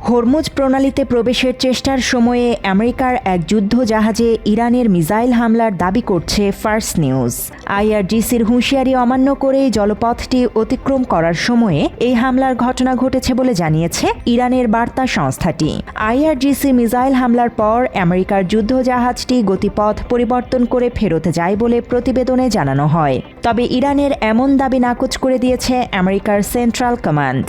Hormuz প্রণালীতে প্রবেশের চেষ্টার সময়ে আমেরিকার এক যুদ্ধ জাহাজে ইরানের মিসাইল হামলার দাবি করছে ফার্স্ট নিউজ। আইআরজিসির হুঁশিয়ারি অমান্য করে জলপথটি অতিক্রম করার সময়ে এই হামলার ঘটনা ঘটেছে বলে জানিয়েছে ইরানের বার্তা সংস্থাটি। আইআরজিসি মিসাইল হামলার পর আমেরিকার যুদ্ধ জাহাজটি গতিপথ পরিবর্তন করে ফেরত যায় বলে প্রতিবেদনে জানানো হয়। তবে ইরানের এমন দাবি নাকচ করে দিয়েছে আমেরিকার সেন্ট্রাল কমান্ড।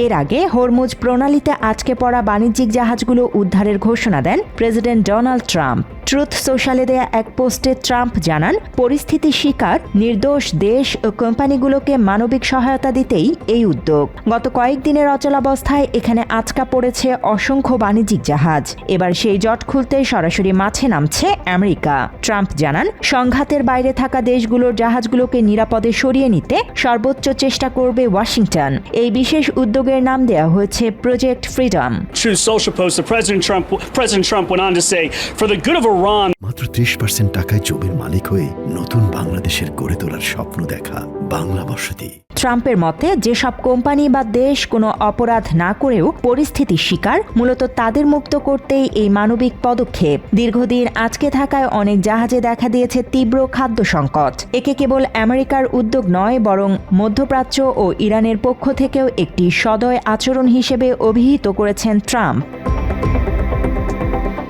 এর আগে হরমুজ প্রণালীতে আটকে পড়া বাণিজ্যিক জাহাজগুলো উদ্ধারের ঘোষণা দেন প্রেসিডেন্ট ডোনাল্ড ট্রাম্প। ট্রুথ সোশ্যালে দেয়া এক পোস্টে ট্রাম্প জানান, পরিস্থিতি শিকার নির্দোষ দেশ ও কোম্পানিগুলোকে মানবিক সহায়তা দিতেই এই উদ্যোগ। গত কয়েকদিনের অচলাবস্থায় এখানে আটকা পড়েছে অসংখ্য বাণিজ্যিক জাহাজ। এবার সেই জট খুলতে সরাসরি মাঠে নামছে আমেরিকা। ট্রাম্প জানান, সংঘাতের বাইরে থাকা দেশগুলোর জাহাজগুলোকে নিরাপদে সরিয়ে নিতে সর্বোচ্চ চেষ্টা করবে ওয়াশিংটন। এই বিশেষ উদ্যোগের নাম দেওয়া হয়েছে project freedom. Truth Social post, President Trump went on to say, for the good of Iran. মাত্র 30% টাকায় জমির মালিক হয়ে নতুন বাংলাদেশের গড়ে তোলার স্বপ্ন দেখা বাংলা বসতি। ট্রাম্পের মতে, যেসব কোম্পানি বা দেশ কোনো অপরাধ না করেও পরিস্থিতির শিকার, মূলত তাদের মুক্ত করতেই এই মানবিক পদক্ষেপ। দীর্ঘদিন আটকে থাকায় অনেক জাহাজে দেখা দিয়েছে তীব্র খাদ্য সংকট। একে কেবল আমেরিকার উদ্যোগ নয়, বরং মধ্যপ্রাচ্য ও ইরানের পক্ষ থেকেও একটি সদয় আচরণ হিসেবে অভিহিত করেছেন ট্রাম্প।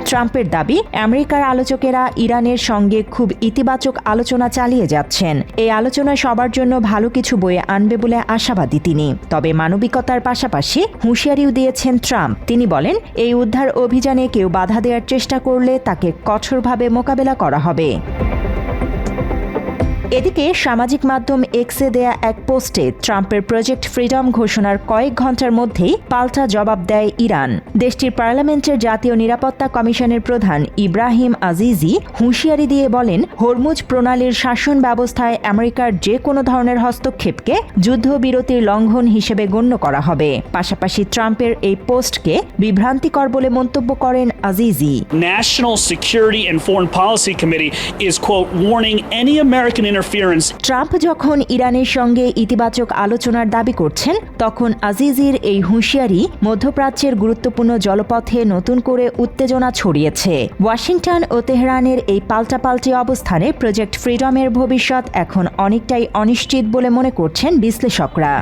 ট্রাম্পের দাবি, আমেরিকার আলোচকেরা ইরানের সঙ্গে খুব ইতিবাচক আলোচনা চালিয়ে যাচ্ছেন। এই আলোচনা সবার জন্য ভালো কিছু বয়ে আনবে বলে আশাবাদী তিনি। তবে মানবিকতার পাশাপাশি হুঁশিয়ারিও দিয়েছেন ট্রাম্প। তিনি বলেন, এই উদ্ধার অভিযানে কেউ বাধা দেওয়ার চেষ্টা করলে তাকে কঠোরভাবে মোকাবেলা করা হবে। এদিকে সামাজিক মাধ্যম এক্সে দেয়া এক পোস্টে ট্রাম্পের প্রজেক্ট ফ্রিডম ঘোষণার কয়েক ঘন্টার মধ্যেই পাল্টা জবাব দেয় ইরান। দেশটির পার্লামেন্টের জাতীয় নিরাপত্তা কমিশনের প্রধান ইব্রাহিম আজিজি হুঁশিয়ারি দিয়ে বলেন, হরমুজ প্রণালীর শাসন ব্যবস্থায় আমেরিকার যে কোনো ধরনের হস্তক্ষেপকে যুদ্ধবিরতির লঙ্ঘন হিসেবে গণ্য করা হবে। পাশাপাশি ট্রাম্পের এই পোস্টকে বিভ্রান্তিকর বলে মন্তব্য করেন Azizi. National Security and Foreign Policy Committee is, quote, warning any American interference. Trump যখন ইরানের সঙ্গে ইতিবাচক আলোচনার দাবি করছেন, তখন আজিজির এই হুঁশিয়ারি মধ্যপ্রাচ্যের গুরুত্বপূর্ণ জলপথে নতুন করে উত্তেজনা ছড়িয়েছে। ওয়াশিংটন ও তেহরানের এই পাল্টাপাল্টি অবস্থানে প্রজেক্ট ফ্রিডমের ভবিষ্যৎ এখন অনেকটাই অনিশ্চিত বলে মনে করছেন বিশ্লেষকরা।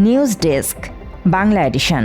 News desk, Bangla addition.